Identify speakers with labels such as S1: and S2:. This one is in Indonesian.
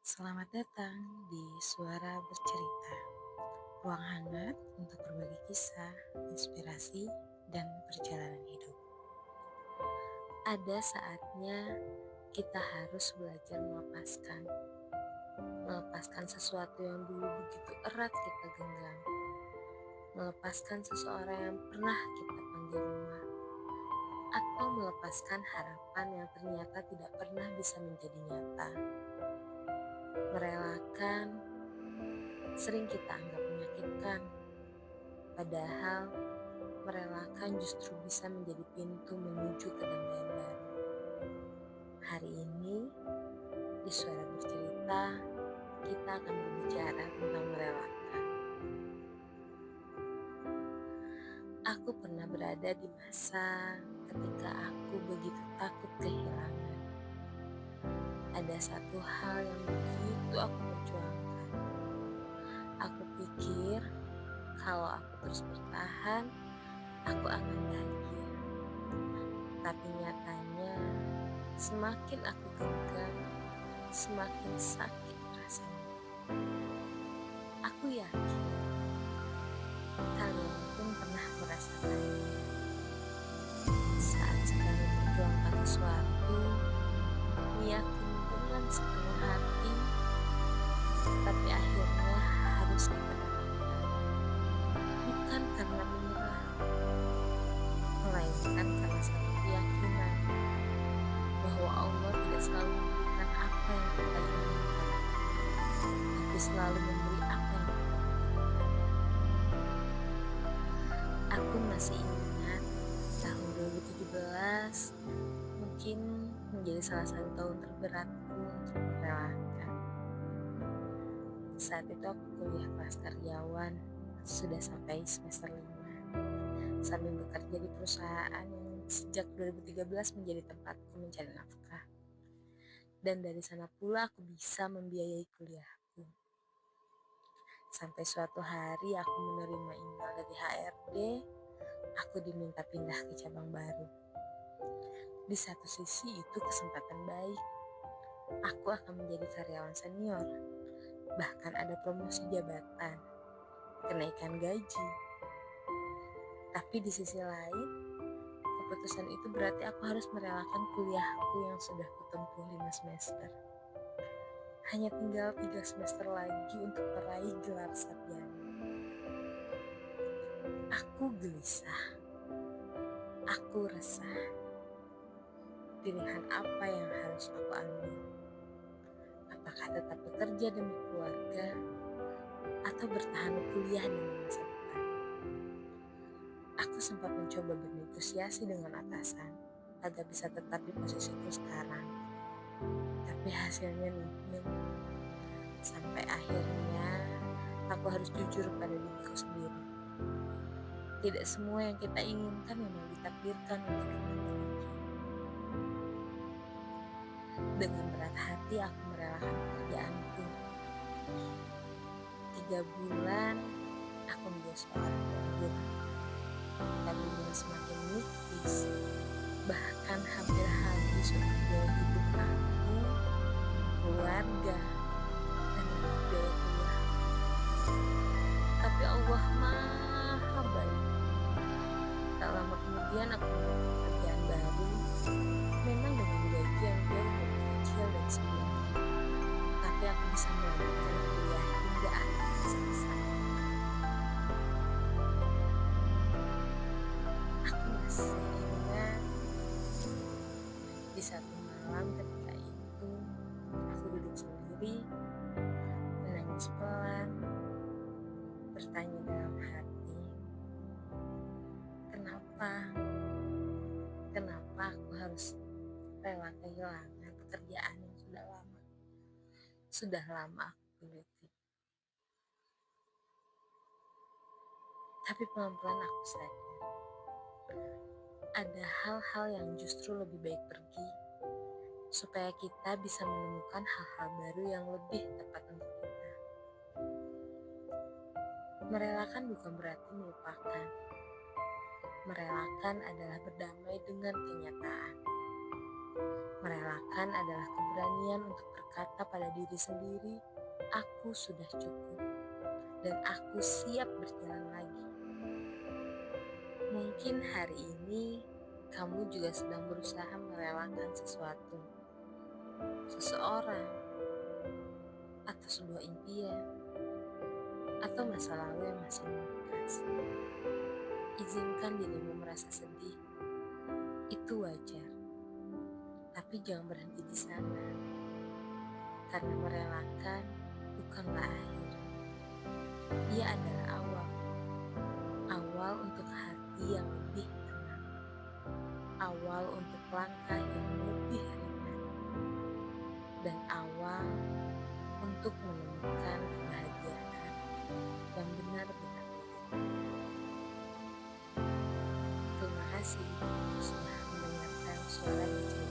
S1: Selamat datang di Suara Bercerita, ruang hangat untuk berbagi kisah, inspirasi, dan perjalanan hidup. Ada saatnya kita harus belajar melepaskan sesuatu yang dulu begitu erat kita genggam, melepaskan seseorang yang pernah kita panggil rumah, atau melepaskan harapan yang ternyata tidak pernah bisa menjadi nyata. Merelakan sering kita anggap menyakitkan, padahal merelakan justru bisa menjadi pintu menuju kedamaian baru. Hari ini, di Suara Bercerita, kita akan berbicara tentang merelakan. Aku pernah berada di masa ketika aku begitu takut kehilangan. Ada satu hal yang begitu aku perjuangkan. Aku pikir kalau aku terus bertahan, aku akan bahagia. Tapi nyatanya, semakin aku genggam, semakin sakit rasanya. Aku yakin kalian pun pernah merasakannya. Saat sedang memperjuangkan sesuatu, yakin dengan sepenuh hati, tapi akhirnya harus kita relakan. Bukan karena menyerah, melainkan karena satu keyakinan bahwa Allah tidak selalu memberikan apa yang kita inginkan, tapi selalu memberi apa yang kita butuhkan. Aku masih ingat tahun 2017 mungkin menjadi salah satu tahun terberatku untuk merelakan. Saat itu aku kuliah kelas karyawan, sudah sampai semester 5, sambil bekerja di perusahaan yang sejak 2013 menjadi tempatku mencari nafkah. Dan dari sana pula aku bisa membiayai kuliahku. Sampai suatu hari aku menerima email dari HRD, aku diminta pindah ke cabang baru. Di satu sisi itu kesempatan baik, aku akan menjadi karyawan senior, bahkan ada promosi jabatan, kenaikan gaji. Tapi di sisi lain, keputusan itu berarti aku harus merelakan kuliahku yang sudah kutempuh 5 semester. Hanya tinggal 3 semester lagi untuk meraih gelar sarjana. Aku gelisah, aku resah. Pilihan apa yang harus aku ambil? Apakah tetap bekerja demi keluarga atau bertahan kuliah demi masa depan? Aku sempat mencoba bernegosiasi dengan atasan agar bisa tetap di posisiku sekarang, tapi hasilnya nihil. Sampai akhirnya aku harus jujur pada diriku sendiri. Tidak semua yang kita inginkan memang ditakdirkan untuk kita miliki. Dengan berat hati aku merelakan pekerjaanku. 3 bulan aku menjadi seorang pengangguran. Tabungan semakin nipis, bahkan hampir habis untuk biaya hidup aku, keluarga, dan untuk biaya kuliah. Tapi Allah Maha Baik. Tak lama kemudian aku mendapat pekerjaan baru, memang dengan gaji yang jauh lebih kecil dari sebelumnya. Tapi aku bisa melanjutkan kuliah hingga akhirnya selesai. Aku masih ingat di satu malam ketika itu aku duduk sendiri, menangis pelan, bertanya dalam hati, kenapa? Kenapa aku harus rela kehilangan pekerjaan yang sudah lama aku geluti. Tapi pelan-pelan aku sadar, ada hal-hal yang justru lebih baik pergi, supaya kita bisa menemukan hal-hal baru yang lebih tepat untuk kita. Merelakan bukan berarti melupakan. Merelakan adalah berdamai dengan kenyataan. Merelakan adalah keberanian untuk berkata pada diri sendiri, "Aku sudah cukup dan aku siap berjalan lagi." Mungkin hari ini kamu juga sedang berusaha merelakan sesuatu, seseorang, atau sebuah impian, atau masa lalu yang masih membekas. Izinkan dirimu merasa sedih, itu wajar. Tapi jangan berhenti di sana, karena merelakan bukanlah akhir. Dia adalah awal. Awal untuk hati yang lebih tenang. Awal untuk langkah yang lebih ringan. Dan awal untuk menemukan kebahagiaan yang benar-benar milikmu. Terima kasih sudah mendengarkan suara yang